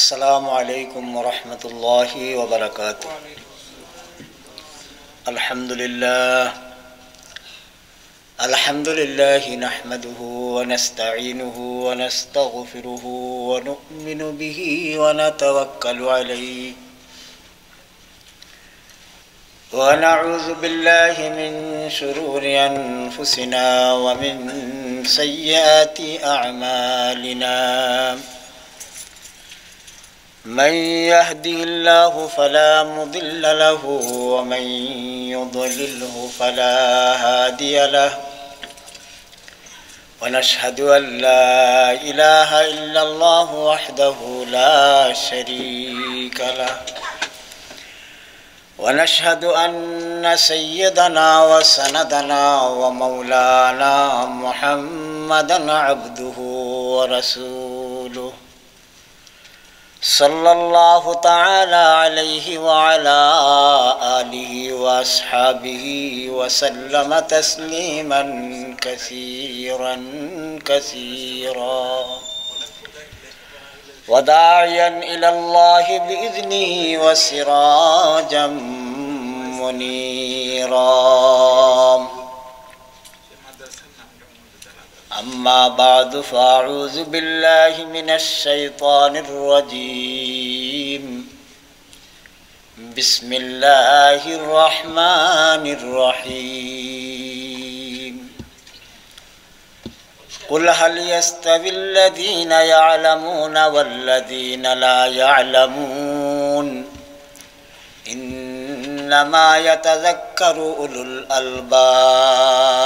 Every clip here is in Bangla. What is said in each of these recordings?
अस्सलामु अलैकुम वरहमतुल्लाहि वबरकातुह। अल्हम्दुलिल्लाह नहमदुहु व नस्तईनुहु व नस्तगफिरुहु व नु'मिनु बिही व नतवक्कलु अलैहि व नऊज़ु बिल्लाहि मिन शुरूरि अनफुसिना व मिन सय्यिआति अअमालिना। मन यहदिहिल्लाहु फला मुदिल्ल लहु व मन युद्लिल्हु फला हादिय लहु व नशहदु अल्ला इलाहा इल्लल्लाहु वहदहु ला शरीक लहु व नशहदु अन्न सय्यदना व सनदना व मौलाना मुहम्मदन अब्दुहु व रसूलुहु सल्लल्लाहु तआला अलैहि व अला आलिहि व अस्हाबिहि व सल्लम तस्लीमन कसीरन कसीरा व दाइयन इलल्लाहि बिइज़्निहि व सिराजम मुनीरा। अम्मा बादु फ़अऊज़ु बिल्लाहि मिनश शैतानिर रजीम। बिस्मिल्लाहिर रहमानिर रहीम। कुल हल यस्तविल्लज़ीना यअलमूना वल्लज़ीना ला यअलमून इन्नमा यतज़क्करु उलुल अलबाब।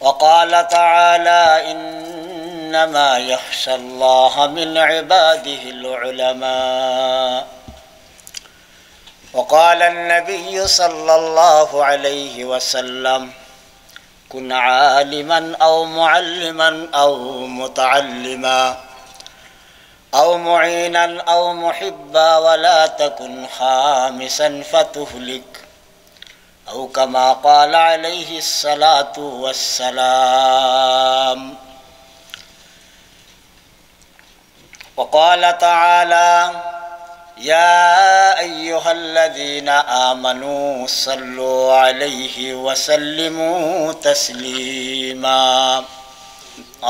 वक़ाल तआला इन्नमा यख़्शल्लाह मिन इबादिहिल उलमा। वक़ाल अन्नबिय्यु सल्लल्लाहु अलैहि वसल्लम कुन आलिमन औ मुअल्लिमन औ मुतअल्लिमा औ मुईनन औ मुहिब्बा वला तकुन खामिसन फतुहलिक औ कमा क़ाल अलैहि अस्सलातु वस्सलाम। वक़ाल तआला या अय्युहल्लज़ीना आमनू सल्लु अलैहि वसल्लिमू तस्लीमा।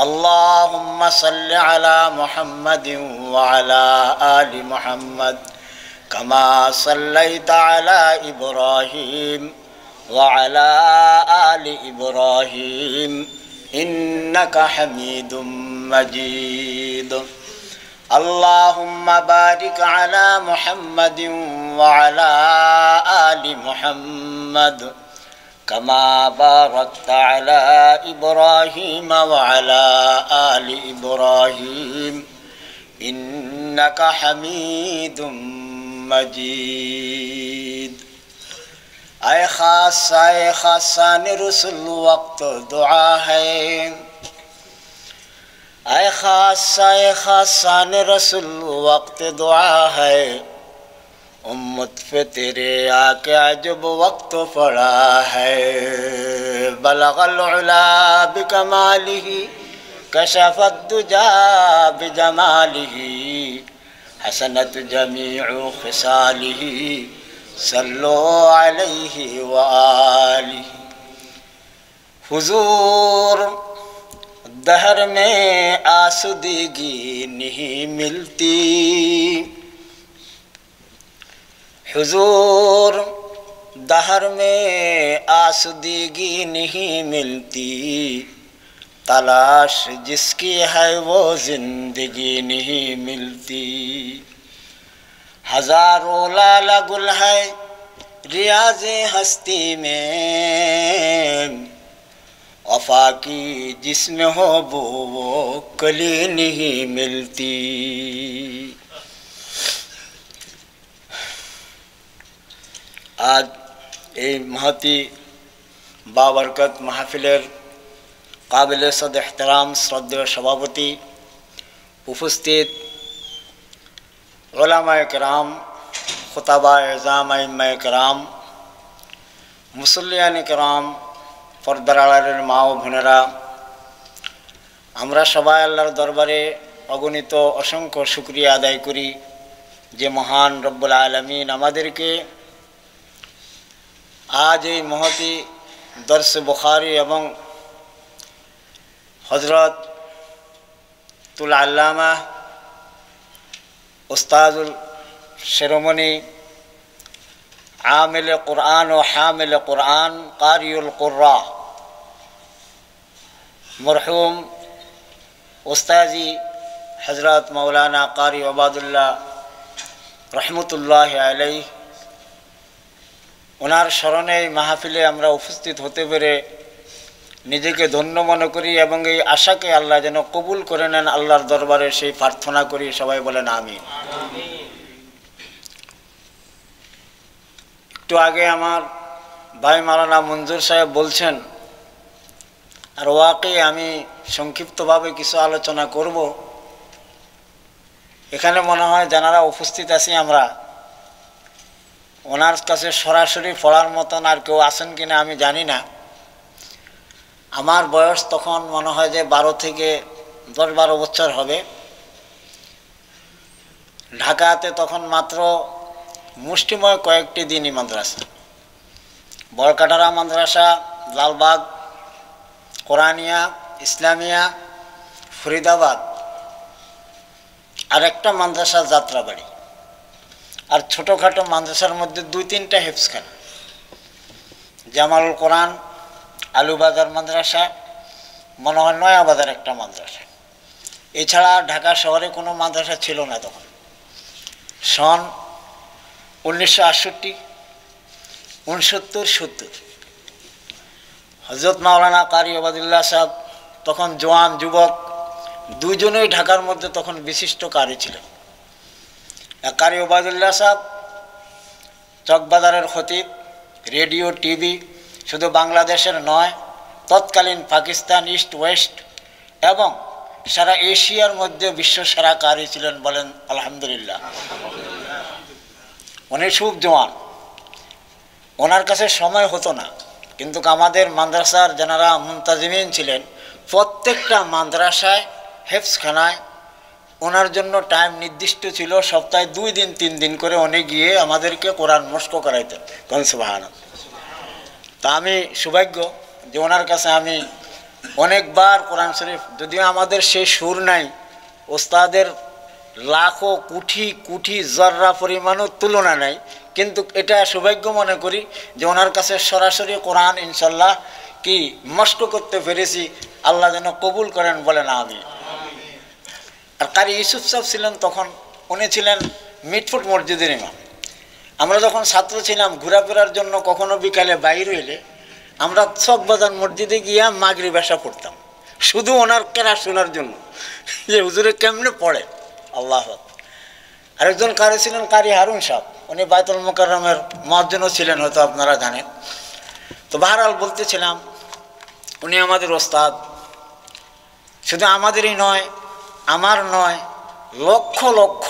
अल्लाहुम्मा सल्लि अला मुहम्मदिन व अला आलि मुहम्मद कमा सल्लैता अला इब्राहीम व अला आलि इब्राहीम इन्नका हमीदुम मजीद। अल्लाहुम्मा बारिक अला मुहम्मदिन व अला आलि मुहम्मद कमा बारकता अला इब्राहीम व अला आलि इब्राहीम इन्नका हमीदुम मजीद। आए खासान रसूल वक्त दुआ है। आए खासान रसूल वक्त दुआ है। उम्मत पे तेरे आके अजब वक्त पड़ा है। बलगल उला बिकमालिही कशफत दुजा बिजमालिही हसनत जमीउ खिसालिही सल्लो अलैहि व आलिही। हुजूर दहर में आसुदगी नहीं मिलती। हुजूर दहर में आसुदगी नहीं मिलती। तलाश जिसकी है वो जिंदगी नहीं मिलती। हजारों लाला गुल है रियाज़े हस्ती में। वफा की जिसमें हो वो कली नहीं मिलती। आज এই महती बाबरकत महफिलेर काबिल सद एहतराम श्रद्धेय सभापति उपस्थित उलमाए किराम खुताबाए एज़ाम आइम्माए किराम मुसल्लियाने किराम पर्दार आড়ালের মা ও বোনেরা আমরা সবাই আল্লাহর দরবারে অগণিত অসংখ্য শুকরিয়া আদায় করি যে মহান রব্বুল আলামিন আমাদেরকে আজ এই মহতি দর্স বুখারী এবং হযরত তুল আল্লামা উস্তাদুল শিরোমণি আমিল কুরআন ও হামিল কুরআন কারিউল কুররা মরহুম উস্তাজি হযরত মাওলানা কারি ওবায়দুল্লাহ রহমতুল্লাহ আলাইহি ওনার স্মরণে এই মাহফিলে আমরা উপস্থিত হতে পেরে নিজেকে ধন্য মনে করি এবং এই আশাকে আল্লাহ যেন কবুল করে নেন আল্লাহর দরবারে সেই প্রার্থনা করি। সবাই বলেন আমিন। একটু আগে আমার ভাই মাওলানা মঞ্জুর সাহেব বলছেন, আর ওয়াকে আমি সংক্ষিপ্তভাবে কিছু আলোচনা করব। এখানে মনে হয় যারা উপস্থিত আছি আমরা ওনার কাছে সরাসরি পড়ার মতন আর কেউ আছেন কিনা আমি জানি না। আমার বয়স তখন মনে হয় যে 12 থেকে 10-12 বছর হবে। ঢাকাতে তখন মাত্র মুষ্টিময় কয়েকটি দিনই মাদ্রাসা, বরকাটারা মাদ্রাসা, লালবাগ কোরআনিয়া, ইসলামিয়া, ফরিদাবাদ, আর একটা মাদ্রাসা যাত্রাবাড়ি, আর ছোটোখাটো মাদ্রাসার মধ্যে 2-3টা হেফজখানা, জামালুল কোরআন, আলুবাজার মাদ্রাসা, মনে হয় নয়াবাজার একটা মাদ্রাসা। এছাড়া ঢাকা শহরে কোনো মাদ্রাসা ছিল না তখন। সন 1968, 69-70 হযরত মাওলানা কারি ওবায়দুল্লাহ সাহেব তখন জওয়ান যুবক দুইজনেই ঢাকার মধ্যে তখন বিশিষ্ট কারি ছিলেন। কারি ওবায়দুল্লাহ সাহেব চকবাজারের খতিব, রেডিও টিভি শুধু বাংলাদেশের নয়, তৎকালীন পাকিস্তান, ইস্ট ওয়েস্ট এবং সারা এশিয়ার মধ্যে বিশ্বসেরা কারি ছিলেন, বলেন আলহামদুলিল্লাহ। উনি খুব জওয়ান, ওনার কাছে সময় হতো না, কিন্তু আমাদের মাদ্রাসার যারা মুনতাজিমিন ছিলেন প্রত্যেকটা মাদ্রাসায় হেফজখানায় ওনার জন্য টাইম নির্দিষ্ট ছিল। সপ্তাহে 2 দিন 3 দিন করে উনি গিয়ে আমাদেরকে কোরআন মস্ক করাইতেন। সুবহানাল্লাহ। তা আমি সৌভাগ্য যে ওনার কাছে আমি অনেকবার কোরআন শরীফ, যদিও আমাদের সেই সুর নাই, ওস্তাদের লাখো কোটি কোটি জর্রা পরিমাণও তুলনা নাই, কিন্তু এটা সৌভাগ্য মনে করি যে ওনার কাছে সরাসরি কোরআন ইনশাল্লাহ কি মস্ক করতে পেরেছি। আল্লাহ যেন কবুল করেন, বলেন আমিন। আর কারি ইউসুফ সাহেব ছিলেন তখন, উনি ছিলেন মিটফুট মসজিদের ইমাম। আমরা যখন ছাত্র ছিলাম ঘোরাফেরার জন্য কখনো বিকালে বাইরে এলে আমরা চকবাজার মসজিদে গিয়া মাগরিব এশা পড়তাম, শুধু ওনার কেরাত শোনার জন্য যে হুজুরে কেমনে পড়ে। আল্লাহ। আরেকজন কারি ছিলেন কারি হারুন সাহেব, উনি বাইতুল মুকাররমের মুয়াজ্জিনও ছিলেন, হয়তো আপনারা জানেন। তো বাহরাল বলতেছিলাম উনি আমাদের ওস্তাদ, শুধু আমাদেরই নয়, আমার নয়, লক্ষ লক্ষ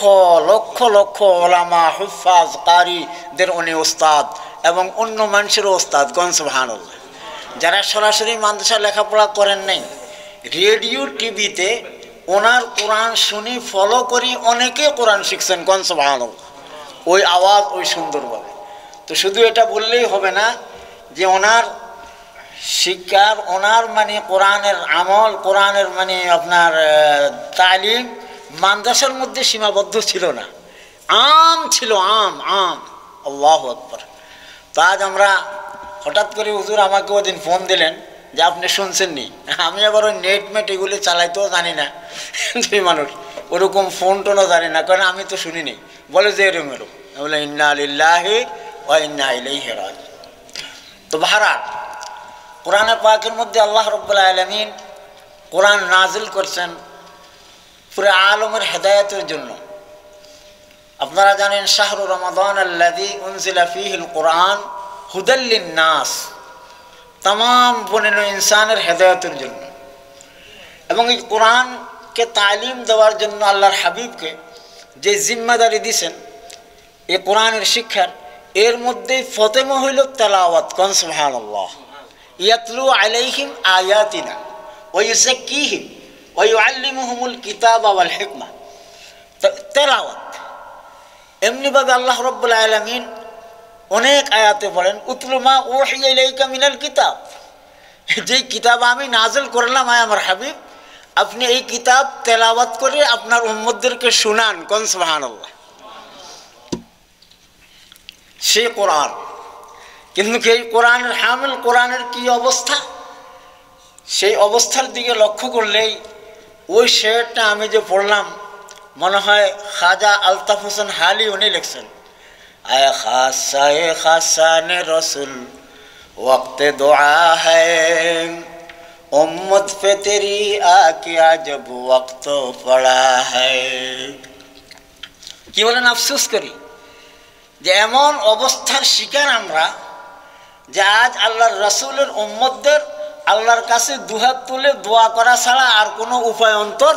লক্ষ লক্ষ ওলামা, হুফাজ, কারিদের উনি ওস্তাদ এবং অন্য মানুষেরও ওস্তাদ। সুবহানাল্লাহ। যারা সরাসরি মাদ্রাসা লেখাপড়া করেন নাই, রেডিও টিভিতে ওনার কোরআন শুনি ফলো করি অনেকে কোরআন শিখছেন। সুবহানাল্লাহ। ওই আওয়াজ, ওই সুন্দরভাবে। তো শুধু এটা বললেই হবে না যে ওনার শিক্ষার, ওনার মানে কোরআনের আমল, কোরআনের মানে আপনার তালিম মাদ্রাসার মধ্যে সীমাবদ্ধ ছিল না, আম ছিল, আম আম। আল্লাহু আকবার। তো আজ আমরা হঠাৎ করে হুজুর আমাকে ওদিন ফোন দিলেন যে আপনি শুনছেন নি। আমি আবার ওই নেট মেট এগুলি চালাইতেও জানি না, দুই মানুষ ওরকম ফোন টোনও জানি না, কারণ আমি তো শুনিনি। বলে যে এরম এরম, বলে ইন্না লিল্লাহি ওয়া ইন্না ইলাইহি রাজিউন। তো বাহরাল কোরআনে পাকের মধ্যে আল্লাহ রাব্বুল আলামিন কোরআন নাজিল করছেন পুরো আলমের হেদায়েতের জন্য। আপনারা জানেন শাহরু রমাদান আল্লাযী উনজিলা ফীহিল কোরআন হুদাল লিন-নাস, तमाम বনিনো ইনসানের হেদায়েতের জন্য। এবং এই কোরআনকে তালিম দেওয়ার জন্য আল্লাহর হাবিবকে যে জিম্মাদারি দিয়েছেন এই কোরআনের শিক্ষার, এর মধ্যেই ফতেমা হইল তেলাওয়াত। কোন সুবহানাল্লাহ। ইয়াতলু আলাইহিম আয়াতিনা ওয়া ইউযাক্কিহিম ওয়া ইউআল্লিমুহুমুল কিতাবা ওয়াল হিকমা, তেলাওয়াত। এমনিভাবে আল্লাহ রাব্বুল আলামিন অনেক আয়াতে বলেন উতলু মা উহিয়া ইলাইকা মিনাল কিতাব, যেই কিতাব আমি নাজিল করলাম আয় আমার হাবিব, আপনি এই কিতাব তেলাওয়াত করে আপনার উম্মতদেরকে শুনান। কোন সুবহানাল্লাহ। সেই কোরআন, কিন্তু এই কোরআনের হামিল, কোরআনের কি অবস্থা, সেই অবস্থার দিকে লক্ষ্য করলেই ওই শেরটা আমি যে পড়লাম, মনে হয় খাজা আলতাফ হোসেন হালি উনি লিখছেন, আয় খাসায়ে খাসানে রসুল ওয়াক্তে দোয়া হ্যায় উম্মত পে তেরি আকে আজব ওয়াক্ত পড়া হ্যায়। কি বলেন, আফসোস করি যে এমন অবস্থার শিকার আমরা যে আজ আল্লাহর রসুলের উম্মতদের আল্লাহর কাছে দুহাত তুলে দোয়া করা ছাড়া আর কোনো উপায় অন্তর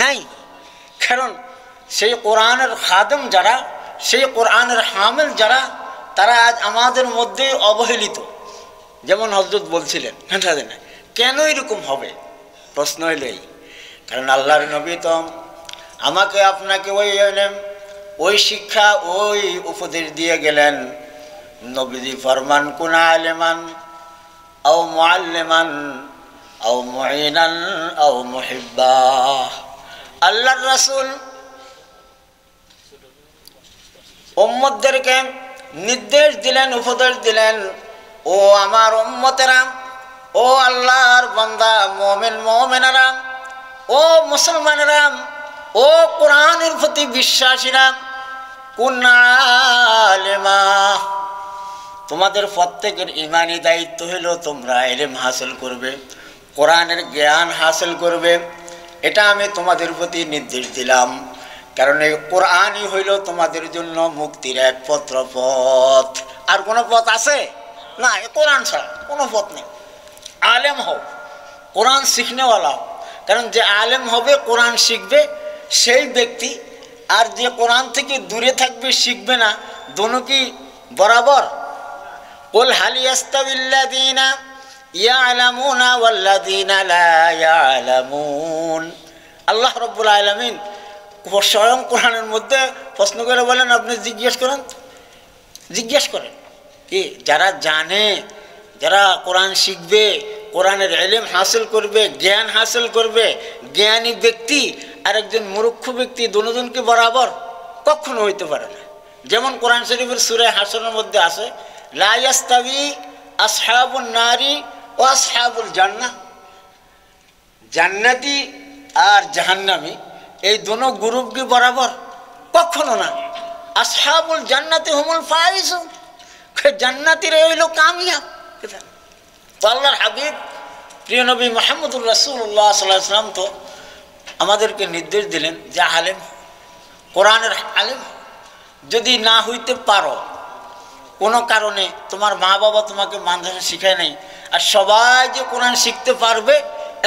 নাই। কারণ সেই কোরআনের খাদেম যারা, সেই কোরআনের হামিল যারা, তারা আজ আমাদের মধ্যে অবহেলিত। যেমন হযরত বলছিলেন, কেন এরকম হবে? প্রশ্ন হইল এই, কারণ আল্লাহর নবী তো আমাকে আপনাকে ওই শিক্ষা, ওই উপদেশ দিয়ে গেলেন। নবীজি ফরমান কুন আলিমান আও মুআল্লিমান আও মুঈনান আও মুহিব্বা। আল্লাহর রাসূল উম্মতদেরকে নির্দেশ দিলেন, উপদেশ দিলেন, ও আমার উম্মতেরা, ও আল্লাহর বান্দা মুমিন মুমিনারা, ও মুসলমানেরা, ও কোরআনের প্রতি বিশ্বাসীরা, কুন আলিমা, তোমাদের প্রত্যেকের ইমানি দায়িত্ব হলো তোমরা ইলম হাসিল করবে, কোরআনের জ্ঞান হাসিল করবে। এটা আমি তোমাদের প্রতি নির্দেশ দিলাম, কারণ এই কোরআনই হইল তোমাদের জন্য মুক্তির একমাত্র পথ। আর কোনো পথ আছে না, এ কোরআন ছাড়া কোনো পথ নেই। আলেম হও, কোরআন শিখনেওয়ালা হও, কারণ যে আলেম হবে, কোরআন শিখবে সেই ব্যক্তি, আর যে কোরআন থেকে দূরে থাকবে, শিখবে না, দোনো কি বরাবর? কুল হাল ইয়াস্তাবিল্লাযীনা ইয়ালামুনা ওয়াল্লাযীনা লা ইয়ালামুন। আল্লাহ রাব্বুল আলামিন স্বয়ং কোরআনের মধ্যে প্রশ্ন করে বলেন, আপনি জিজ্ঞেস করেন কি যারা জানে, যারা কোরআন শিখবে, কোরআনের ইলম হাসিল করবে, জ্ঞান হাসিল করবে, জ্ঞানী ব্যক্তি আর একজন মূর্খ ব্যক্তি দুজনকে বরাবর কখনো হইতে পারে না। যেমন কোরআন শরীফের সূরা হাসরের মধ্যে আছে, লা ইয়াস্তাবি আসহাবুন নারি ওয়া আসহাবুল জান্নাহ, জান্নাতি আর জাহান্নামী এই দোনো গ্রুপ কি বরাবর? কখনো না। আসহাবুল জান্নাতি হুমুল ফাইজুন, জান্নাতীরা হইল কামিয়াব। তো আল্লাহর হাবিব প্রিয় নবী মুহাম্মদুর রাসূলুল্লাহ সাল্লাল্লাহু আলাইহি ওয়াসাল্লাম তো আমাদেরকে নির্দেশ দিলেন যে আলেম, কোরআনের আলেম যদি না হইতে পারো, কোনো কারণে তোমার মা বাবা তোমাকে মাদ্রাসা শিখায় নাই, আর সবাই যে কোরআন শিখতে পারবে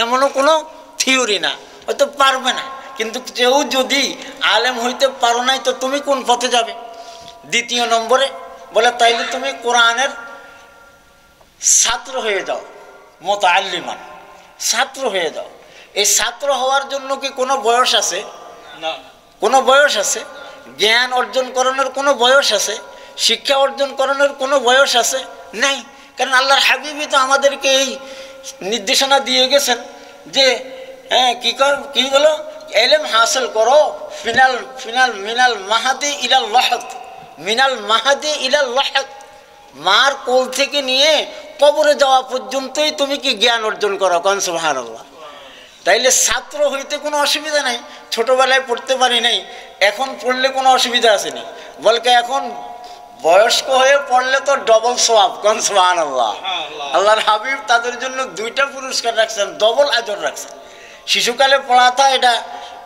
এমনও কোনো থিওরি না, হয়তো পারবে না, কিন্তু কেউ যদি আলেম হইতে পারো নাই তো তুমি কোন পথে যাবে? দ্বিতীয় নম্বরে বলে, তাইলে তুমি কোরআনের ছাত্র হয়ে যাও, মুতাআল্লিমান, ছাত্র হয়ে যাও। এই ছাত্র হওয়ার জন্য কি কোনো বয়স আছে? না। কোনো বয়স আছে? জ্ঞান অর্জন করানোর কোনো বয়স আছে? শিক্ষা অর্জন করানোর কোনো বয়স আছে? নাই। কারণ আল্লাহর হাবিবই তো আমাদেরকে এই নির্দেশনা দিয়ে গেছেন যে কি বলো, ইলম হাসিল করো, মিনাল মাহাদি ইলাল লাহদ, মিনাল মাহাদি ইলাল লাহদ, মার কোল থেকে নিয়ে কবরে যাওয়া পর্যন্তই তুমি কি জ্ঞান অর্জন করো। কোন সুবহানাল্লাহ। তাইলে ছাত্র হইতে কোনো অসুবিধা নাই, ছোটবেলায় পড়তে পারি নাই, এখন পড়লে কোনো অসুবিধা আসেনি, বলকে এখন বয়স্ক হয়ে পড়লে তো ডবল সওয়াব। কোন সুবহানাল্লাহ। আল্লাহর হাবিব তাদের জন্য দুইটা পুরস্কার রাখছেন, ডবল আজর রাখছেন। শিশুকালে পড়াটা এটা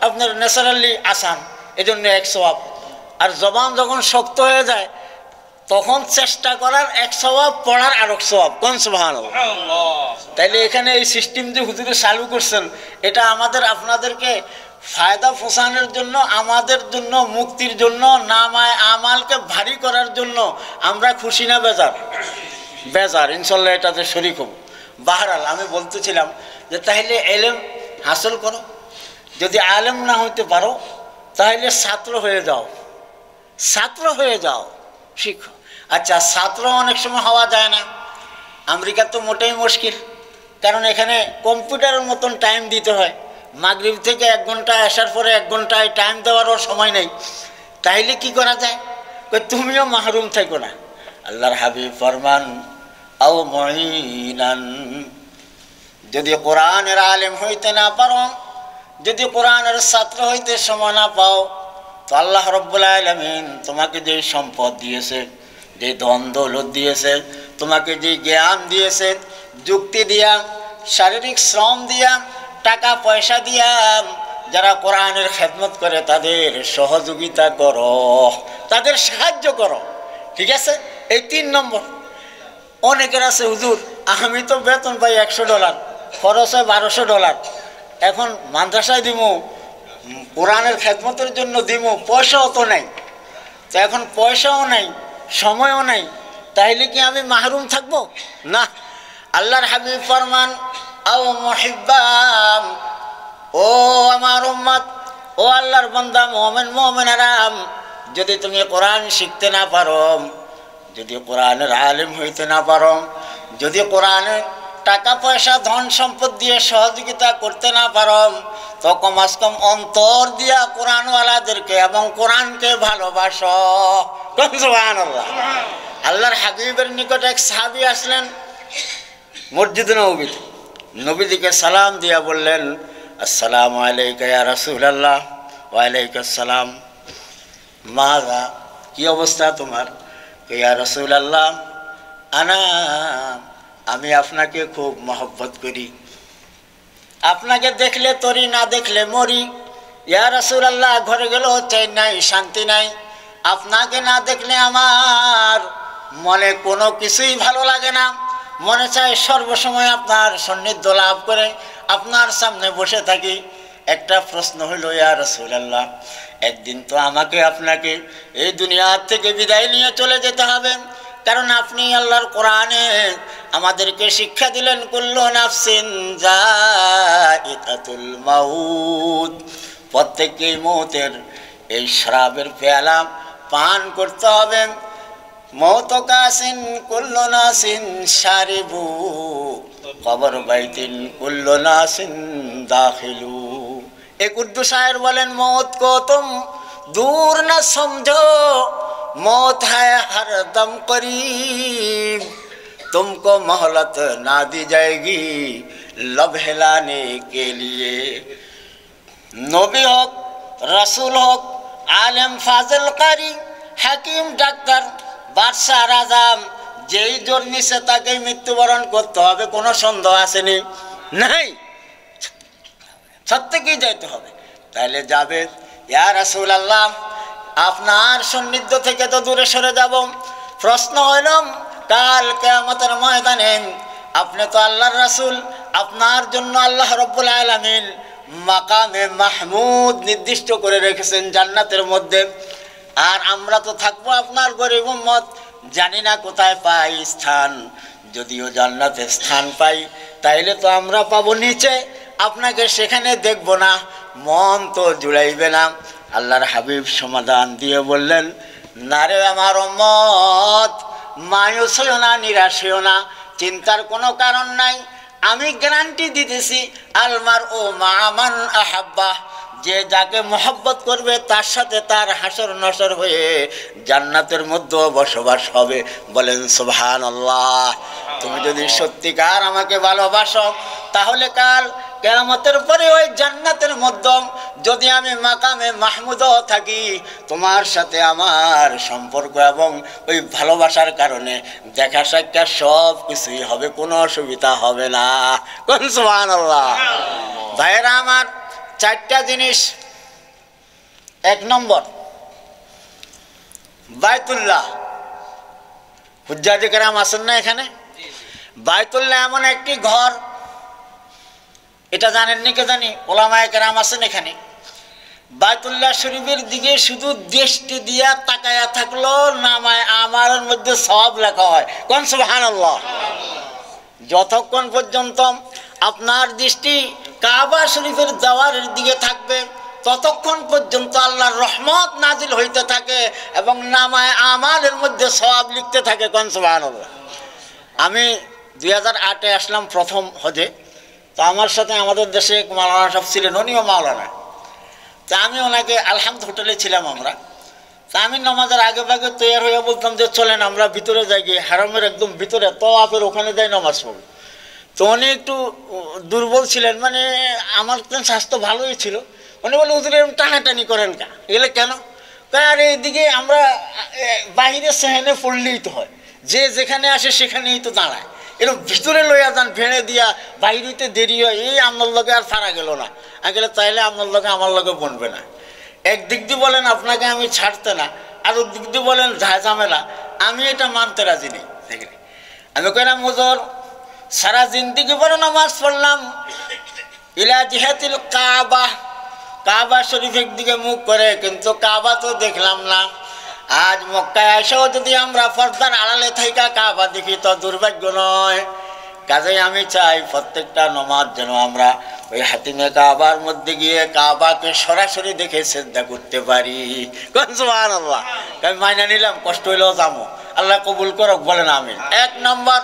আপনার ন্যাচারালি আসান, এজন্য এক সওয়াব, আর জবান যখন শক্ত হয়ে যায় তখন চেষ্টা করার এক সওয়াব, পড়ার আর এক সওয়াব। কোন সুবহানাল্লাহ। তাইলে এখানে এই সিস্টেম যে হুজুরে চালু করছেন, এটা আমাদের আপনাদেরকে ফায়দা পৌঁছানোর জন্য, আমাদের জন্য মুক্তির জন্য, নামায় আমালকে ভারী করার জন্য। আমরা খুশি না বেজার? বেজার। ইনশাল্লাহ এটাতে শরীক হব। বাহরাল আমি বলতেছিলাম যে তাহলে ইলম হাসিল করো, যদি আলেম না হইতে পারো তাহলে ছাত্র হয়ে যাও, ছাত্র হয়ে যাও, শিক্ষক। আচ্ছা, ছাত্র অনেক সময় হওয়া যায় না। আমেরিকা তো মোটেই মুশকিল, কারণ এখানে কম্পিউটারের মতন টাইম দিতে হয়। মাগরিব থেকে 1 ঘন্টা আসার পরে 1 ঘন্টায় টাইম দেওয়ারও সময় নেই। তাইলে কি করা যায়? তুমিও মাহরুম থেকো না। আল্লাহর হাবিব ফরমান, আও মুঈনান, যদি কোরআনের আলেম হইতে না পারো, যদি কোরআনের ছাত্র হইতে সময় না পাও, তো আল্লাহ রব্বুল আলামিন তোমাকে যে সম্পদ দিয়েছে, যে ধন দৌলত দিয়েছে, তোমাকে যে জ্ঞান দিয়েছে, যুক্তি দিয়া, শারীরিক শ্রম দিয়া, টাকা পয়সা দিয়া যারা কোরআনের খেদমত করে তাদের সহযোগিতা করো, তাদের সাহায্য করো। ঠিক আছে? এই 3 নম্বর। অনেকের আছে, হুজুর আমি তো বেতন পাই $100, খরচ হয় $1200, এখন মাদ্রাসায় দিমু, কোরআনের খেদমতের জন্য দিমু, পয়সাও তো নাই। তো এখন পয়সাও নাই, সময়ও নাই, তাইলে কি আমি মাহরুম থাকবো? না। আল্লাহর হাবিব ফরমান, আও মুহিব্বাম, ও আমার উম্মত, ও আল্লাহর বান্দা মুমিন মুমিনারা, যদি তুমি কোরআন শিখতে না পারো, যদি কোরআনের আলেম হইতে না পারো, যদি কোরআনের টাকা পয়সা ধন সম্পদ দিয়ে সহযোগিতা করতে না পারো, তো কমাস কম অন্তর দিয়া কোরআনওয়ালাদেরকে এবং কোরআনকে ভালোবাসো। সুবহানাল্লাহ। আল্লাহর হাবিবের নিকট এক সাহাবী আসলেন মসজিদ নববীতে, নবীজিকে সালাম দিয়া বললেন, আসসালামু আলাইকা ইয়া রাসূলুল্লাহ। ওয়া আলাইকুস সালাম। মাযা, কি অবস্থা তোমার? ইয়া রাসূলুল্লাহ, আমি আপনাকে খুব মহব্বত করি, আপনাকে দেখলে তরি, না দেখলে মরি। ইয়া রাসূলুল্লাহ, ঘরে গেলেও চैन নাই, শান্তি নাই। আপনাকে না দেখলে আমার মনে কোনো কিছুই ভালো লাগে না, মনে চায় সর্বসময় আপনার সান্নিধ্য লাভ করে আপনার সামনে বসে থাকি। একটা প্রশ্ন হইল, ইয়া রাসূলুল্লাহ, একদিন তো আমাকে আপনাকে এই দুনিয়া থেকে বিদায় নিয়ে চলে যেতে হবে, কারণ আপনি আল্লাহর কোরআনে আমাদেরকে শিক্ষা দিলেন, কুল্লু নাফসিন যায়িকাতুল মাউত, প্রত্যেককেই মৌতের এই শরাবের পেয়ালা পান করতে হবে। মৌত কাসিন কুল্লু নাসিন শারিবু, কবর বাইতিন কুল্লু নাসিন দাখিলু। एक उर्दू शायर बोलें, मौत को तुम दूर न समझो, मौत है हर दम करीब, तुमको मोहलत ना दी जाएगी लब हिलाने के लिए। नबी होक, रसूल होक, आलिम फाजिल कारी, হাকিম, ডাক্তার, বাদশাহ, রাজা, যেই জোর নিছে তাকে মৃত্যুবরণ করতে হবে, কোনো সন্দেহ আসেনি? নাই, সত্যিই যাইতে হবে। তাহলে যাবে। ইয়া রাসূলুল্লাহ, আপনার সান্নিধ্য থেকে তো দূরে সরে যাব। প্রশ্ন হইল, কাল কিয়ামতের ময়দানে আপনি তো আল্লাহর রাসূল, আপনার জন্য আল্লাহ রাব্বুল আলামিন মাকামে মাহমুদ নির্দিষ্ট করে রেখেছেন জান্নাতের মধ্যে, আর আমরা তো থাকবো আপনার গরিব উম্মত, জানি না কোথায় পাই স্থান। যদিও জান্নাতে স্থান পাই, তাইলে তো আমরা পাবো নিচে, আপনাকে সেখানে দেখব না, মন তো জুড়াইবে না। আল্লাহর হাবিব সমাধান দিয়ে বললেন, না রে আমার উম্মত, মায়ুস হইও না, নিরাশ হইও না, চিন্তার কোনো কারণ নাই। আমি গ্যারান্টি দিতেছি, আলমার ও মামান আহাব্বা, যে যাকে মহব্বত করবে তার সাথে তার হাসর নসর হয়ে জান্নাতের মধ্যে বসবাস হবে। বলেন সুবহানাল্লাহ। তুমি যদি সত্যিকার আমাকে ভালোবাসো, তাহলে কাল কিয়ামতের পরে ওই জান্নাতের মধ্যে যদি আমি মাকামে মাহমুদও থাকি, তোমার সাথে আমার সম্পর্ক এবং ওই ভালোবাসার কারণে দেখা সাক্ষাৎ সব কিছুই হবে, কোনো অসুবিধা হবে না। কোন সুবহানাল্লাহ। ভাইরা আমার, 4টা জিনিস। 1 নম্বর, বাইতুল্লাহ। হুজ্জাজে কেরাম আছেন না এখানে? বাইতুল্লাহ এমন একটি ঘর, এটা জানেননি কে জানি, ওলামায়ে কেরাম আছেন এখানে। বাইতুল্লাহ শরীফের দিকে শুধু দৃষ্টি দিয়া তাকায়া থাকলো নামায় আমারের মধ্যে সওয়াব লেখা হয়। কোন সুবহানাল্লাহ। যতক্ষণ পর্যন্ত আপনার দৃষ্টি কাবা শরীফের দেওয়ালের দিকে থাকবে ততক্ষণ পর্যন্ত আল্লাহর রহমত নাজিল হইতে থাকে এবং নামায়ে আমালের মধ্যে সওয়াব লিখতে থাকে। কোন সুবহানাল্লাহ। আমি 2008-এ আসলাম প্রথম হজে। তো আমার সাথে আমাদের দেশে এক মাওলানা সাহেব ছিলেন, উনিও মাওলানা। তা আমি ওনাকে আলহামদ হোটেলে ছিলাম আমরা। তা আমি নামাজের আগে ভাগে তৈরি হয়ে বলতাম যে চলেন আমরা ভিতরে যাই, গিয়ে হারামের একদম ভিতরে তওয়াফের ওখানে যাই নামাজ পড়ব। তো উনি একটু দুর্বল ছিলেন, মানে আমার স্বাস্থ্য ভালোই ছিল। উনি বলে হুজুর এরকম টানাটানি করেন কা, এগুলো কেন? আর এইদিকে আমরা বাহিরে সেহেনে পড়লেই তো হয়, যে যেখানে আসে সেখানেই তো দাঁড়ায়, এরকম ভিতরে লইয়া যান ভেড়ে দিয়া বাহিরিতে দেরি হয়, এই আপনার লগে আর ফারা গেল না। আমি গেলে তাইলে আপনার লগে আমার লগে বনবে না। একদিক দিয়ে বলেন আপনাকে আমি ছাড়তে না, আর দিক দিয়ে বলেন ঝামেলা, আমি এটা মানতে রাজি নেই। আমি কইলাম হুজুর সারা জিন্দিগি বড় নামাজ পড়লাম ইলা জিহাতিল কাবা, কাবা শরীফের দিকে মুখ করে, কিন্তু কাবা তো দেখলাম না। আজ মক্কায় এসেও যদি আমরা পর্দার আড়ালে থাইকা কাবা দেখি তো দুর্ভাগ্য নয়। কাজেই আমি চাই প্রত্যেকটা নামাজ যেন আমরা ওই হাতিমে কাবার মধ্যে গিয়ে কাবাকে সরাসরি দেখে সিজদা করতে পারি। কোন সুবহানাল্লাহ। আমি মাইনা নিলাম, কষ্ট হইলেও যাবো, আল্লাহ কবুল করক, বলেন আমিন। 1 নম্বর,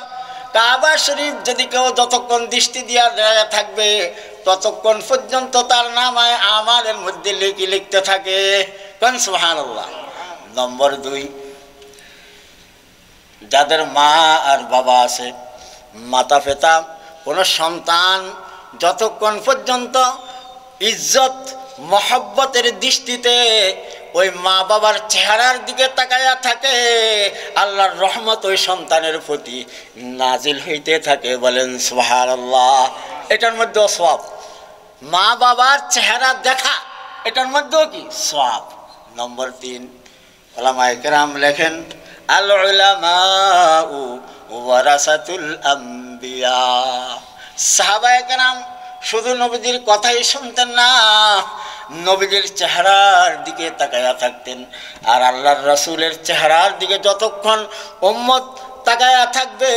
কাবা শরীফ যদি কেউ যতক্ষণ দৃষ্টি দিয়া থাকবে ততক্ষণ পর্যন্ত তার নামায়ে আমালের মধ্যে লিখতে থাকে। কোন সুবহানাল্লাহ। নম্বর 2, যাদের মা আর বাবা আছে, মাতা পিতা, কোনো সন্তান যতক্ষণ পর্যন্ত ইজ্জত মহব্বতের দৃষ্টিতে ওই মা বাবার চেহারার দিকে তাকায়া থাকে, আল্লাহর রহমত ওই সন্তানের প্রতি নাজিল হইতে থাকে। বলেন সুবহানাল্লাহ। এটার মধ্যেও সওয়াব, মা বাবার চেহারা দেখা এটার মধ্যেও কি সওয়াব। নম্বর 3, উলামায়ে কেরাম লেখেন আল উলামাউ ওয়ারাসাতুল আম্বিয়া। সাহাবায়ে কেরাম শুধু নবীজির কথাই শুনতেন না, নবীজির চেহারার দিকে তাকায়া থাকতেন। আর আল্লাহর রাসূলের চেহারার দিকে যতক্ষণ উম্মত তাকায়া থাকবে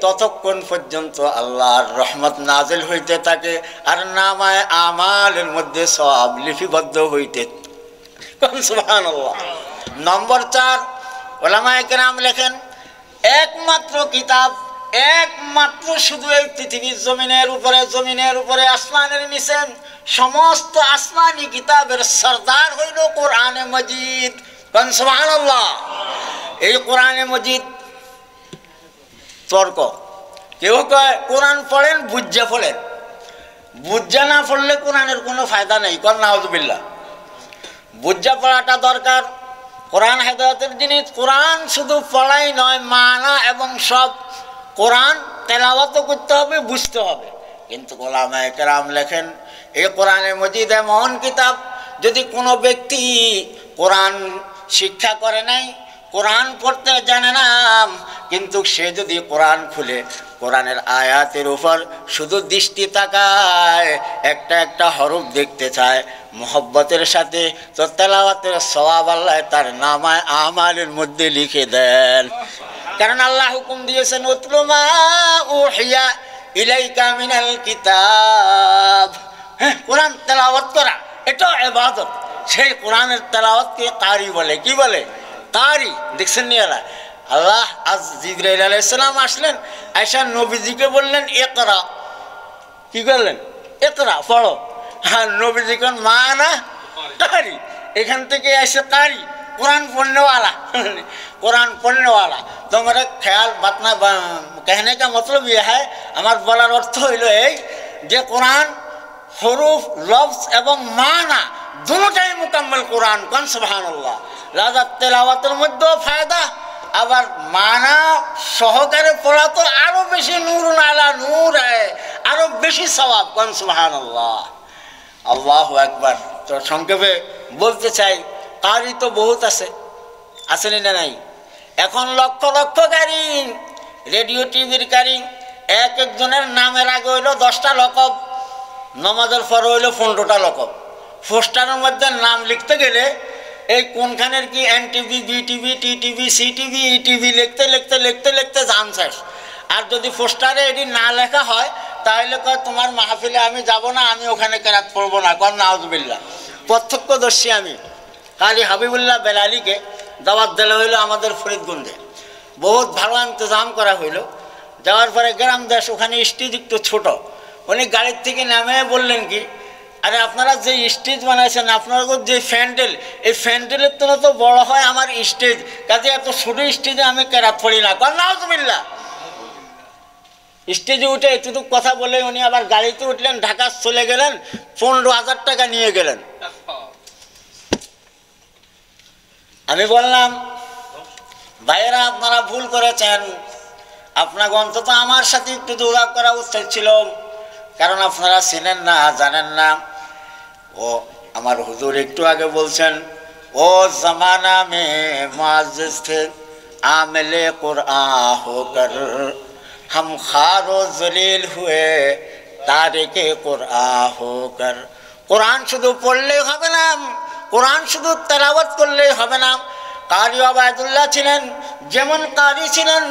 ততক্ষণ পর্যন্ত আল্লাহর রহমত নাজিল হইতে থাকে, আর নামায়ে আমালের মধ্যে সওয়াব লিপিবদ্ধ হইতে। সুবহানাল্লাহ। নম্বর 4, উলামায়ে কেরাম লেখেন একমাত্র কিতাব, একমাত্র শুধু এই পৃথিবীর জমিনের উপরে আসমানের নিচে সমস্ত আসমানি কিতাবের সরদার হইল কোরআনে মজিদ। কোন সুবহানাল্লাহ। এই কোরআনে মজিদ তর্ক, কেউ কয় কোরআন পড়েন বুঝা পড়েন, বুঝা না পড়লে কোরআনের কোনো ফায়দা নেই। কোন নাউজুবিল্লাহ। বুঝা পড়াটা দরকার, কোরআন হেদায়েতের জিনিস। কোরআন শুধু পড়াই নয়, মানা এবং সব কোরআন তেলাওয়াত করতে হবে, বুঝতে হবে। কিন্তু উলামায়ে কেরাম লেখেন এই কোরআনে মজিদ এমন কিতাব, যদি কোনো ব্যক্তি কোরআন শিক্ষা করে নাই, কোরআন পড়তে জানে না, কিন্তু সে যদি কোরআন খুলে কোরআনের আয়াতের উপর শুধু দৃষ্টি তাকায়, একটা একটা হরফ দেখতে চায় মোহব্বতের সাথে, তো তেলাওয়াতের সওয়াব আল্লাহ তার নামায়ে আমালের মধ্যে লিখে দেন। কারণ আল্লাহ হুকুম দিয়েছেন উতলু মা উহিয়া ইলাইকা মিনাল কিতাব। হ্যাঁ, কোরআন তেলাওয়াত করা এটাও ইবাদত। সেই কোরআনের তেলাওয়াতকে কারি বলে। কি বলে? কারি। দেখছেন নি আল্লাহ আজ জিবরাইল আলাইহিস সালাম আসলেন, আয়েশা নবীজিকে বললেন ইকরা। কি করলেন? ইকরা, পড়ো। আর নবীজি কোন মা না কারি, এখান থেকে এসে কারি, कुरान पढ़ने वाला कुरान पढ़ने वाला। तो मेरा ख्याल बात ना कहने का मतलब यह है, हमारे বলার অর্থ হইল এই যে কোরআন হরফ লফজ এবং মানা দুটোটাই মুকাম্মল কোরআন। কোন সুবহানাল্লাহ। লাজা তেলাওয়াতের মধ্যেও ফায়দা, আবার মানা সহকারে পড়া তো আরো বেশি নূর আলা নূর, আরো বেশি সওয়াব। কোন সুবহানাল্লাহ। আল্লাহু আকবার। তো সংক্ষেপে বলতে চাই, কারি তো বহুত আছে, আসেনি না নাই? এখন লক্ষ লক্ষ কারি, রেডিও টিভির কারি, এক একজনের নামের আগে হইল 10টা লকব, নমাজের পর হইল 15টা লকব। পোস্টারের মধ্যে নাম লিখতে গেলে এই কোনখানের কি NTV, BTV, TTV, CTV, ETV লিখতে লিখতে লিখতে লিখতে জান শেষ। আর যদি পোস্টারে এটি না লেখা হয় তাহলে কয় তোমার মাহফিলে আমি যাব না, আমি ওখানে কেরাত পড়বো না। কন নাউজুবিল্লাহ। প্রত্যক্ষদর্শী আমি। কারি হাবিবুল্লাহ বেলালিকে দাওয়াত দেওয়া হইলো আমাদের ফরিদগঞ্জে, বহুত ভালো ইন্তজাম করা হইলো। যাওয়ার পরে গ্রাম দেশ, ওখানে স্টেজ একটু ছোট। উনি গাড়ির থেকে নামে বললেন কি, আরে আপনারা যে স্টেজ বানাইছেন, আপনাদের যে প্যান্ডেল, এই প্যান্ডেলের তো বড় হয় আমার স্টেজ, কাজে এত ছোট স্টেজে আমি কেরাত পড়ি না। কন নাউজুবিল্লাহ। স্টেজে উঠে এতটুকু কথা বলে উনি আবার গাড়িতে উঠলেন, ঢাকা চলে গেলেন, 15,000 টাকা নিয়ে গেলেন। আমি বললাম, ভাইয়েরা আপনারা ভুল করেছেন, আপনাকে অন্তত আমার সাথে একটু যোগাযোগ করা উচিত ছিল, কারণ আপনারা চিনেন না, জানেন না। ও আমার হুজুর একটু আগে বলছেন, ও জমানা মে মুআজ্জিজ থে আমেলে কুরআন হোকর हम खारो जलील हुए तारिके कुरआन होकर। কোরআন শুধু পড়লেই হবে না, কোরআন শুধু তেলাওয়াত করলেই হবে না। কারি ওবায়দুল্লাহ ছিলেন, যেমন কারি ছিলেন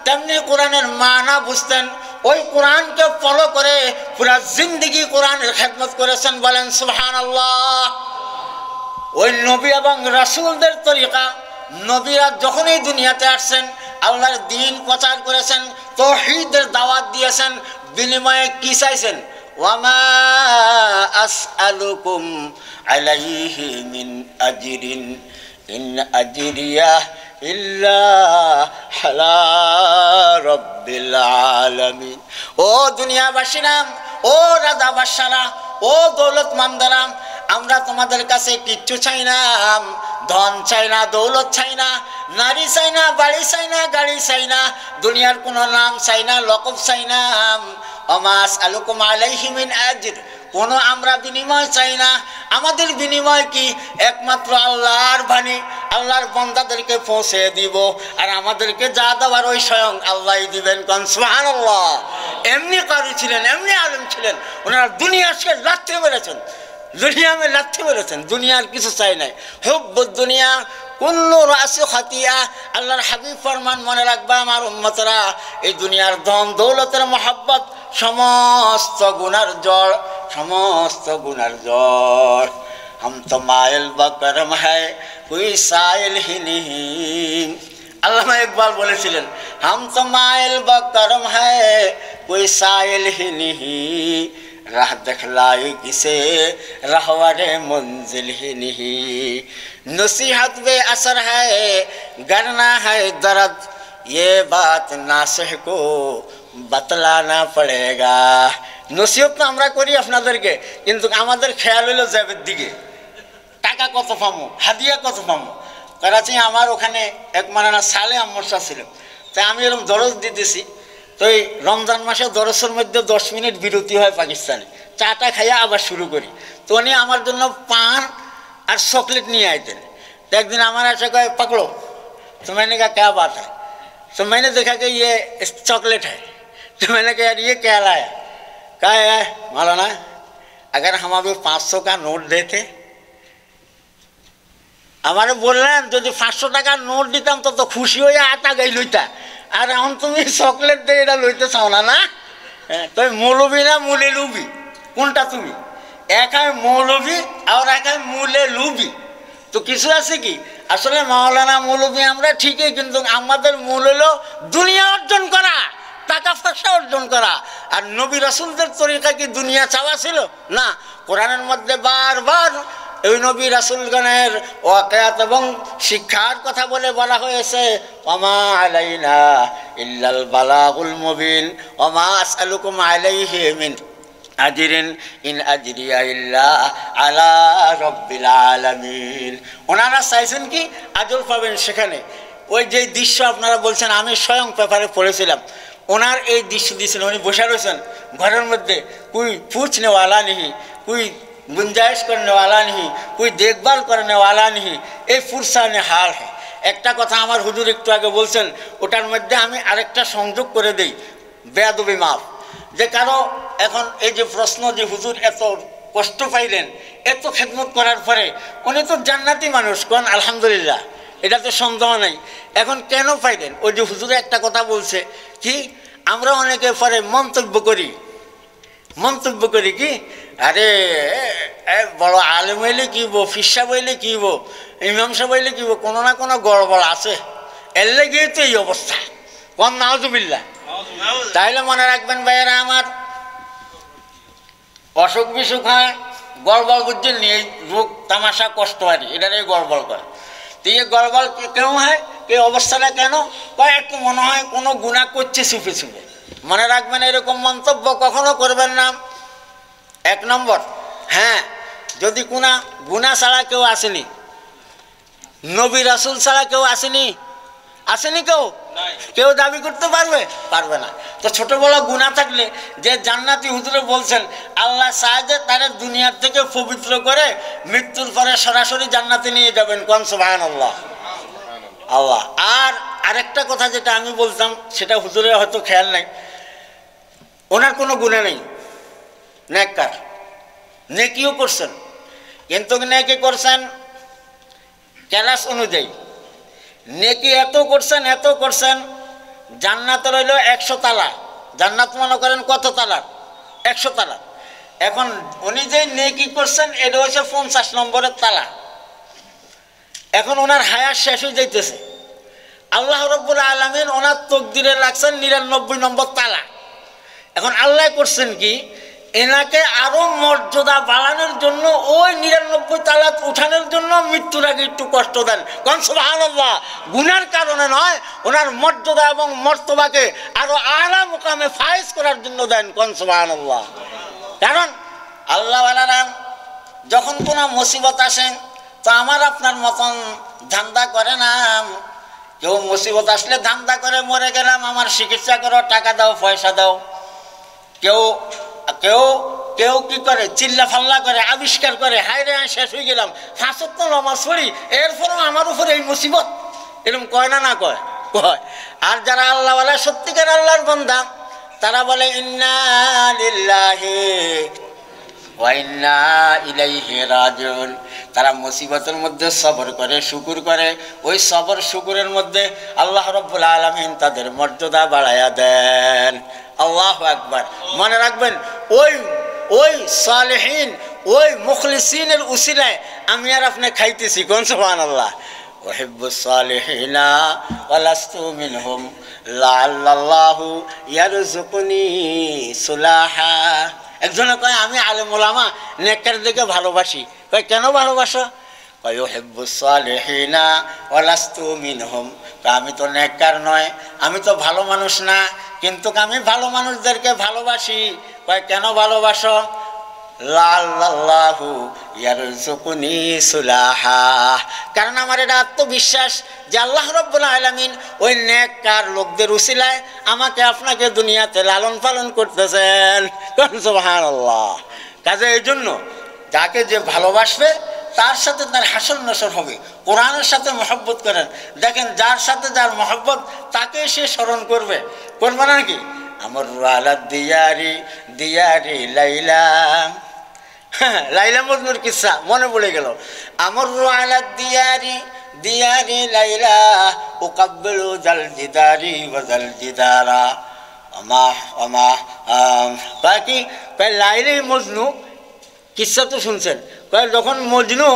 তেমনি কোরআনের মানা বুঝতেন। ওই কোরআনকে ফলো করে পুরা জিন্দেগি কোরআনের খেদমত করেছেন। বলেন সুবহানাল্লাহ। ওই নবী এবং রাসূলদের তরিকা, নবীরা যখন এই দুনিয়াতে আসছেন, আল্লাহর দ্বীন প্রচার করেছেন, তাওহীদের দাওয়াত দিয়েছেন, বিনিময়ে কি চাইছেন? ওয়ামা আসআলুকুম আলাইহি মিন আজরিন ইন আজরিয়া ইল্লা আলা রাব্বিল আলামিন। ও দুনিয়াবাসীরা, ও রাজাবাদশারা, ও দৌলতমন্দারা, আমরা তোমাদের কাছে কিচ্ছু চাই না। ধন চাই না, দৌলত চাই না, নারী চাই না, বাড়ি চাই না, গাড়ি চাই না, দুনিয়ার কোনো নাম চাই না, লকব চাই না। ওমা আসআলুকুম আলাইহি মিন আজর, কোনো আমরা বিনিময় চাই না। আমাদের বিনিময় কি? একমাত্র আল্লাহর বাণী আল্লাহর বান্দাদেরকে পৌঁছে দিব, আর আমাদেরকে যা দেওয়ার ওই স্বয়ং আল্লাহই দিবেন। কোন সুবহানাল্লাহ। এমনি কারি ছিলেন, এমনি আলেম ছিলেন, ওনারা দুনিয়াকে লাথি মেরেছেন, দুনিয়া মে লাথি মেরেছেন, দুনিয়ার কিছু চাই নাই। হুব্বুদ দুনিয়া কুল্লু রাসি খাতিয়া। আল্লাহর হাবিব ফরমান, মনে রাখবা আমার উম্মতরা, এই দুনিয়ার ধন দৌলতের মহব্বত সমস্ত গুনার জড়, সমস্ত গুনার জড়। हम तो मायल बकरम है कोई साइल ही नहीं। আল্লামা ইকবাল বলেছিলেন, हम तो मायल बकरम है कोई साइल ही नहीं, राह दिखलाई किसे रहवारे मंजिल ही नहीं। नसीहत बे असर है गरना है दर्द, ये बात नासिह को बतलाना पड़ेगा। নসিহত তো আমরা করি আপনাদেরকে, কিন্তু আমাদের খেয়াল হইলো যাবের দিকে, টাকা কত পামো, হাদিয়া কত পামো। করাচি আমার ওখানে এক মারানা সালে আমরসা ছিল, তাই আমি এরকম দরজ দিতেছি। তো এই রমজান মাসে দরজের মধ্যে 10 মিনিট বিরতি হয় পাকিস্তানে, চাটা খাইয়া আবার শুরু করি। তো উনি আমার জন্য পান আর চকলেট নিয়ে আইতেন। तो एक दिन हमारा ऐसा कहे पकड़ो, तो मैंने कहा क्या बात है? तो मैंने देखा कि ये चॉकलेट है। तो मैंने कहा यार ये क्या लाया? कहा है मौलाना अगर हम अभी 500 का नोट देते, हमारे बोल रहे हैं जो 500 টাকা নোট দিতাম তো খুশি হয়ে আটা গাই লইতা, আর এখন তুমি চকলেট দিয়ে এটা লইতে চাও না? না তো মৌলবি না মূলে লুবি, কোনটা তুমি? এক হয় মৌলবি আর এক হয় মূলে লুবি। তো কিছু আছে কি আসলে মাওলানা মৌলবি আমরা ঠিকই, কিন্তু আমাদের মূল হলো দুনিয়া অর্জন করা, টাকা পয়সা অর্জন করা। আর নবী রাসূলদের তরিকা কি দুনিয়া চাওয়া ছিল? না। কোরআনের মধ্যে বারবার এই নবী রাসূলগণের ওয়াকিয়াত এবং শিক্ষার কথা বলে বলা হয়েছে, ওমা আলাইনা ইল্লাল বালাগুল মুবিন ওমা আসআলুকুম আলাইহি মিন আজরিন ইন আজরিয়া ইল্লা আলা রাব্বিল আলামিন। ওনারা চাইছেন কি আজল পাবেন সেখানে। ওই যে দৃশ্য আপনারা বলছেন, আমি স্বয়ং পেপারে পড়েছিলাম, ওনার এই দৃশ্য দিয়েছিলেন। উনি বসে রয়েছেন ঘরের মধ্যে, कोई पूछने वाला नहीं, कोई गुंजाइश करने वाला नहीं, कोई देखभाल करने वाला नहीं, এই ফুরসানে হাল है। একটা কথা আমার হুজুর একটু আগে বলছেন, ওটার মধ্যে আমি আরেকটা সংযোগ করে দেই, বেয়াদবি মাফ। যে কারো এখন এই যে প্রশ্ন যে হুজুর এত কষ্ট পাইলেন এত খেদমত করার পরে, উনি তো জান্নাতি মানুষ, কোন আলহামদুলিল্লাহ, এটা তো সন্দেহ নাই। এখন কেন পাইলেন? ওই যে হুজুরে একটা কথা বলছে কি, আমরা অনেকে পরে মন্তব্য করি, মন্তব্য করি কি, আরে বড় আলেম হইলে কি বো, ফিরসা বইলে কি বো, ইমাম সাহেব হইলে কি বো, কোনো না কোনো গড়বড় আছে, এর লেগেই তো এই অবস্থা। কোন নাউজুবিল্লাহ। তাইলে মনে রাখবেন ভাইয়েরা আমার, অসুখ বিসুখ হয়, গড়বড় বুঝছেন নিয়ে রোগ তামাশা কষ্ট হয়, এটারে গড়বড় করে। তো এই গড়বড় কেন হয়, এই অবস্থাটা কেন কয়, একটু মনে হয় কোনো গুনাহ করছে চুপে চুপে। মনে রাখবেন এরকম মন্তব্য কখনো করবেন না। এক নম্বর, হ্যাঁ, যদি কোনো গুনাহ ছাড়া কেউ আসেনি, নবী রাসূল ছাড়া কেউ আসেনি, আসেনি কেউ, কেউ দাবি করতে পারবে? পারবে না। তো ছোট বড় গুনাহ থাকলে যে জান্নাতি হুজুরে বলছেন আল্লাহ চায় তারা দুনিয়ার থেকে পবিত্র করে মৃত্যুর পরে সরাসরি জান্নাতে নিয়ে যাবেন। কোন সুবহানাল্লাহ। আল্লাহ। আর আরেকটা কথা যেটা আমি বলতাম, সেটা হুজুরের হয়তো খেয়াল নাই, ওনার কোনো গুনাহ নেই, নেককার, নেকিও করছেন, কিন্তু নেকি করছেন ক্লাস অনুযায়ী। নেকি এত করছেন, জান্নাত রইল 100 তালা। জান্নাত মনে করেন কত তালার? 100 তালা। এখন উনি যে নেকি করছেন এটা হচ্ছে 50 নম্বরের তালা। এখন ওনার হায়াত শেষ হয়ে যাইতেছে, আল্লাহ রাব্বুল আলামিন ওনার তকদিরে রাখছেন 99 নম্বর তালা। এখন আল্লাহ করছেন কি, এনাকে আরো মর্যাদা বাড়ানোর জন্য ওই 99 তালা উঠানোর জন্য মৃত্যুর আগে একটু কষ্ট দেন। কোন সুবহানাল্লাহ। গুনার কারণে নয়, ওনার মর্যাদা এবং মর্তবাকে আরো আলা মুকামে ফায়েজ করার জন্য দেন। কোন সুবহানাল্লাহ। কারণ আল্লাহওয়ালারা যখন কোনো মুসিবত আসেন তো আমার আপনার মতন ধান্দা করে না। কেউ মুসিবত আসলে ধান্দা করে, মরে গেলাম আমার চিকিৎসা করো, টাকা দাও, পয়সা দাও। কেউ কেউ কেউ কি করে, চিল্লা ফাল্লা করে, আবিষ্কার করে, হায় রে শেষ হয়ে গেলাম, 5 ওয়াক্ত নামাজ পড়ি, এরপরও আমার উপরে এই মুসিবত, এরকম কয় না? না কয়? কয়। আর যারা আল্লাহওয়ালা, সত্যিকার আল্লাহর বান্দা, তারা বলে ইন্না লিল্লাহি ওয়া ইন্না ইলাইহি রাজিউন। তারা মুসিবতের মধ্যে সবর করে, শুকুর করে, ওই সবর শুকুরের মধ্যে আল্লাহ রাব্বুল আলামিন তাদের মর্যাদা বাড়ায়া দেন। আল্লাহু আকবার। মনে রাখবেন, ওই সালেহীন, ওই মুখলিসিনের উসিলায় আমি আর আপনি খাইতেছি। কোন সুবহানাল্লাহ। উহিব্বুস সালিহিনা ওয়া লাস্তু মিনহুম লাআল্লাহু ইয়ারযুকুনি সুলাহা। একজনে কয় আমি আলেম ওলামা নেককার দিকে ভালোবাসি। কয় কেন ভালোবাসো? কয় উহিব্বুস সালিহিনা ওয়া লাস্তু মিনহুম। আমি তো নেককার নয়, আমি তো ভালো মানুষ না, কিন্তু আমি ভালো মানুষদেরকে ভালোবাসি। কয় কেন ভালোবাসো? লাআল্লাহু ইয়ারযুকুনি সুলাহা। কারণ আমার এটা আত্মবিশ্বাস যে আল্লাহ রাব্বুল আলামিন ওই নেককার লোকদের উসিলায় আমাকে আপনাকে দুনিয়াতে লালন পালন করতেছেন। সুবহানাল্লাহ। কাজে এই জন্য যাকে যে ভালোবাসবে তার সাথে তার হাসর নসর হবে। কোরআনের সাথে মহব্বত করেন, দেখেন যার সাথে যার মহব্বত তাকে সে স্মরণ করবে। করবে না নাকি? আমার আলা দিয়ারি দিয়ারি লাইলা, লাইলা মজনুর কিসসা মনে পড়ে গেল। আমার আলা দিয়ারি দিয়ারি লাইলা উকাব্বিলু জাল জিদারি ওয়া জাল জিদারা আমা আমা বাকি লাইলাই মজনু কিসসা তো শুনছেন। যখন মজনু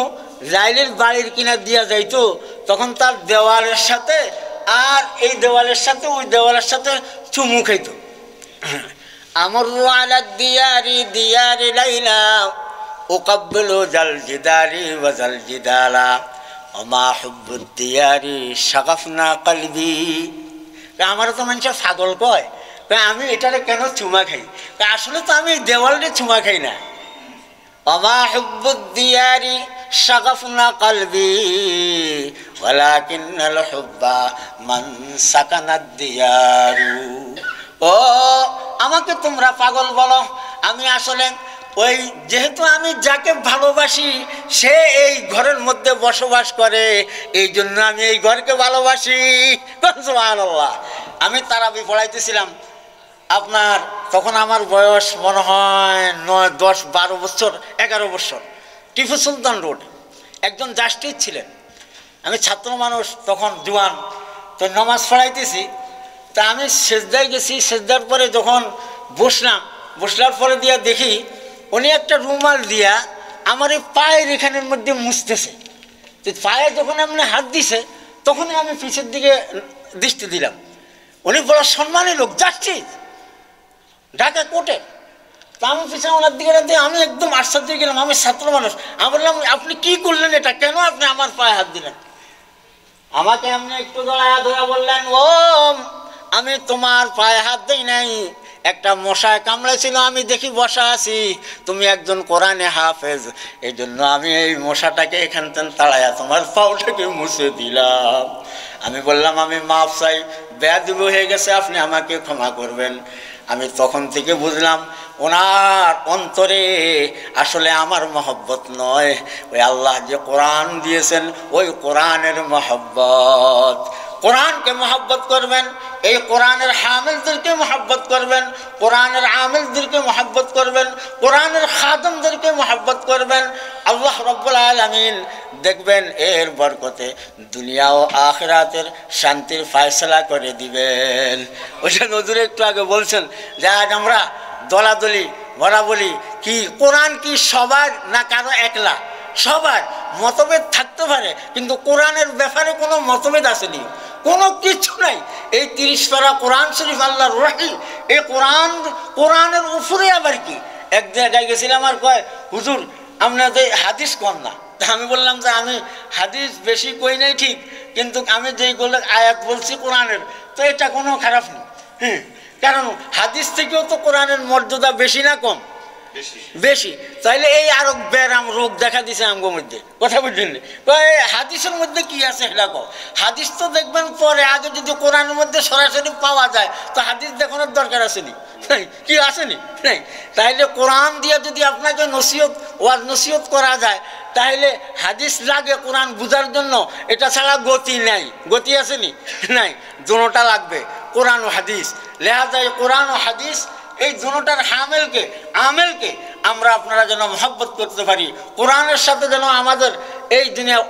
লাইলের বাড়ির কিনার দিয়া যাইতো তখন তার দেওয়ালের সাথে আর এই দেওয়ালের সাথে ওই দেওয়ালের সাথে চুমু খাইতো। আমর আলা দিয়ারি দিয়ারি লাইলা উকাব্বিলু জাল জিদারি ওয়া জাল জিদারা আমা হুব্বুদ দিয়ারি শাগাফনা কলবি। আমারও তো মানুষ পাগল কয়, আমি এটারে কেন চুমা খাই? আসলে তো আমি দেওয়ালরে চুমা খাই না। আমা হুব্বুদ দিয়ারি শাগাফনা কলবি ওয়ালাকিন্নাল হুব্বা মান সাকানাদ দিয়ারু। ও আমাকে তোমরা পাগল বলো, আমি আসলে ওই যেহেতু আমি যাকে ভালোবাসি সে এই ঘরের মধ্যে বসবাস করে, এই জন্য আমি এই ঘরকে ভালোবাসি। সুবহানাল্লাহ। আমি তারাবি পড়াইতেছিলাম আপনার, তখন আমার বয়স মনে হয় 9, 10, 12 বছর, 11 বছর। টিপু সুলতান রোড একজন জাস্টিস ছিলেন। আমি ছাত্র মানুষ তখন, জোয়ান, তো নামাজ পড়াইতেছি। তা আমি সেজদায় গেছি, সেজদার পরে যখন বসলাম বসলার পরে দিয়া দেখি উনি একটা রুমাল দিয়া আমার এই পায়ের এখানের মধ্যে মুছতেছে। তো পায়ে যখন এমনি হাত দিছে তখনই আমি পিছের দিকে দৃষ্টি দিলাম। উনি বড় সম্মানী লোক, যাচ্ছিস ঢাকা কোর্টে। তা আমি পিছনে ওনার দিকে দিয়ে আমি একদম আশ্চর্য গেলাম, আমি ছাত্র মানুষ। আমি বললাম, আপনি কি করলেন এটা, কেন আপনি আমার পায়ে হাত দিলেন? আমাকে এমনি একটু দয়া ধরা বললেন, ও আমি তোমার পায়ে হাত দিই নাই, একটা মশায় কামড়েছিল, আমি দেখি বসা আছি, তুমি একজন কোরআনে হাফেজ, এই জন্য আমি এই মশাটাকে এখান থেকে তাড়াইয়া তোমার পাউটাকে মুছে দিলাম। আমি বললাম, আমি মাফ চাই, বেয়াদবি হয়ে গেছে, আপনি আমাকে ক্ষমা করবেন। আমি তখন থেকে বুঝলাম ওনার অন্তরে আসলে আমার মহব্বত নয়, ওই আল্লাহ যে কোরআন দিয়েছেন ওই কোরআনের মহব্বত। কোরআনকে মহব্বত করবেন, এই কোরআনের হামিলদেরকে মহব্বত করবেন, কোরআনের আমিলদেরকে মহব্বত করবেন, কোরআনের খাদমদেরকে মহব্বত করবেন। আল্লাহ রাব্বুল আলামিন দেখবেন এর বরকতে দুনিয়া ও আখিরাতের শান্তির ফয়সালা করে দিবেন। ওইটা নজরে একটু আগে বলছেন যে আজ আমরা দলাদলি বলাবলি কি, কোরআন কি সবার না কারো একলা? সবার মতভেদ থাকতে পারে, কিন্তু কোরআনের ব্যাপারে কোনো মতভেদ আসেনি, কোনো কিছু নাই। এই 30 পারা কোরআন শরীফ আল্লাহর ওহী, এই কোরআনের উপরে আবার কি। এক জায়গায় গেছিলাম, আর কয়, হুজুর আপনাদের হাদিস কম না। তা আমি বললাম যে আমি হাদিস বেশি কই নাই ঠিক, কিন্তু আমি যেইগুলো আয়াত বলছি কোরআনের, তো এটা কোনো খারাপ নেই। হ্যাঁ, কারণ হাদিস থেকেও তো কোরআনের মর্যাদা বেশি না কম? বেশি। তাইলে এই আরো ব্যারাম রোগ দেখা দিছে আমগো মধ্যে, কথা বুঝলেন? হাদিসের মধ্যে কি আছে এটা কো? হাদিস তো দেখবেন পরে, আগে যদি কোরআনের মধ্যে সরাসরি পাওয়া যায় তো হাদিস দেখানোর দরকার আসেনি, কি আসেনি? নাই। তাইলে কোরআন দিয়ে যদি আপনাকে নসিহত করা যায়, তাহলে হাদিস লাগে কোরআন বুঝার জন্য, এটা ছাড়া গতি নাই। গতি আসেনি? নাই, দুটোটা লাগবে, কোরআন ও হাদিস। লেহাজা কোরআন ও হাদিস এই দুটোটার আমেলকে আমরা আপনারা যেন মহব্বত করতে পারি, কোরআনের সাথে যেন আমাদের এই দুনিয়া।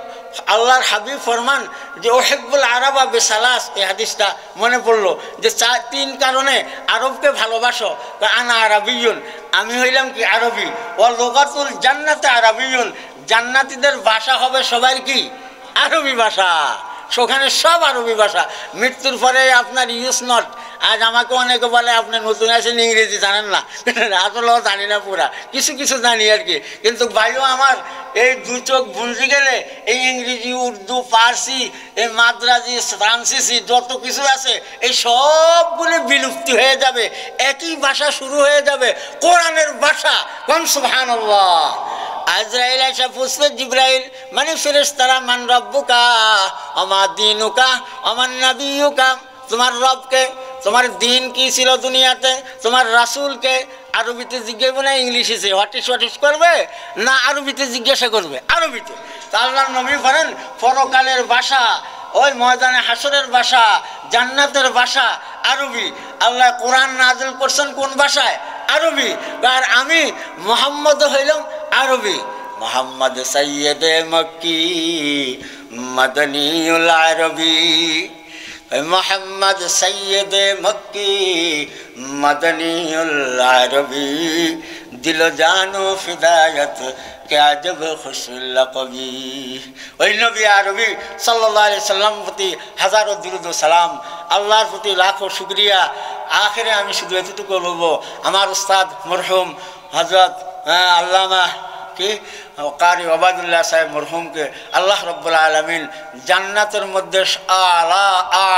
আল্লাহর হাবিব ফরমান যে ওহিব্বুল আরাবা বিসালাস, এই হাদিসটা মনে পড়লো যে 3 কারণে আরবকে ভালোবাসো। আনা আরবিয়ুন, আমি হইলাম কি আরবি। ও লুগাতুল জান্নাতে আরবিয়ুন, জান্নাতীদের ভাষা হবে সবার কি আরবি ভাষা, সেখানে সব আরবি ভাষা। মৃত্যুর পরে আপনার ইউজ নট। আজ আমাকে অনেকে বলে আপনি নতুন আছেন, ইংরেজি জানেন না। আসলেও জানি না, পুরা কিছু কিছু জানি আর কি। কিন্তু ভাইও আমার এই 2 চোখ বুঝে গেলে এই ইংরেজি, উর্দু, ফার্সি, এই মাদ্রাজি, ফ্রান্সিসি যত কিছু আছে এই সবগুলো বিলুপ্তি হয়ে যাবে, একই ভাষা শুরু হয়ে যাবে, কোরআনের ভাষা। কোন সুবহানাল্লাহ। আজরাইল এসে পুষবে, জিব্রাইল মানে ফেরেশতারা, মান রব্বুকা ওমা দীনুকা ওমান নবিয়ুকা, তোমার রবকে, তোমার দিন কি ছিল দুনিয়াতে, তোমার রাসূলকে। আরবিতে জিজ্ঞাসা না ইংলিশে, হোয়াট ইস করবে না আরবিতে জিজ্ঞাসা করবে, আরবিতে। তা আল্লাহর নবী বলেন পরকালের ভাষা, ওই ময়দানে হাসরের ভাষা, জান্নাতের ভাষা আরবি। আল্লাহ কোরআন নাযিল করছেন কোন ভাষায়? আরবি। আর আমি মুহাম্মদ হইলাম আরবি। মোহাম্মদ সৈয়দে মক্কি মদনীউল আরবি, মোহাম্মদ সৈয়দে মক্কি মদনীউল আরবি, দিল জানো ফিদায়ত क्या जब खुशल कभी। ওই নবী আরবি সাল্লাল্লাহু আলাইহি সাল্লাম প্রতি হাজারো দুরুদ ও সালাম, আল্লাহর প্রতি লাখো শুকরিয়া। আখিরে আমি শুধু এতটুকু বলবো, আমার উস্তাদ মরহুম হযরত আল্লামা কি কারি ওবায়দুল্লাহ সাহেব মরহুমকে আল্লাহ রাব্বুল আলামিন জান্নাতের মধ্যে আলা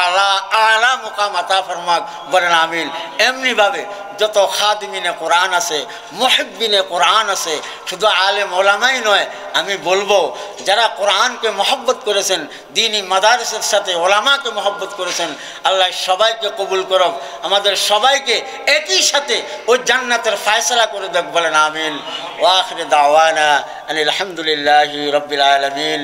আলা আলা মুকাম আতা ফরমাক, বলেন আমিন। এমনিভাবে যত খাদিমিনে কোরআন আছে, মুহিব্বিনে কোরআন আছে, শুধু আলেম ওলামাই নয়, আমি বলবো যারা কোরআনকে মহব্বত করেছেন, দ্বীনি মাদারিসের সাথে ওলামাকে মহব্বত করেছেন, আল্লাহ সবাইকে কবুল করুক, আমাদের সবাইকে একই সাথে ওই জান্নাতের ফয়সালা করে দেখ, বলেন আমিন। ওয়া আখিরু দাওয়ানা আনিল হামদুলিল্লাহি রাব্বিল আলামিন।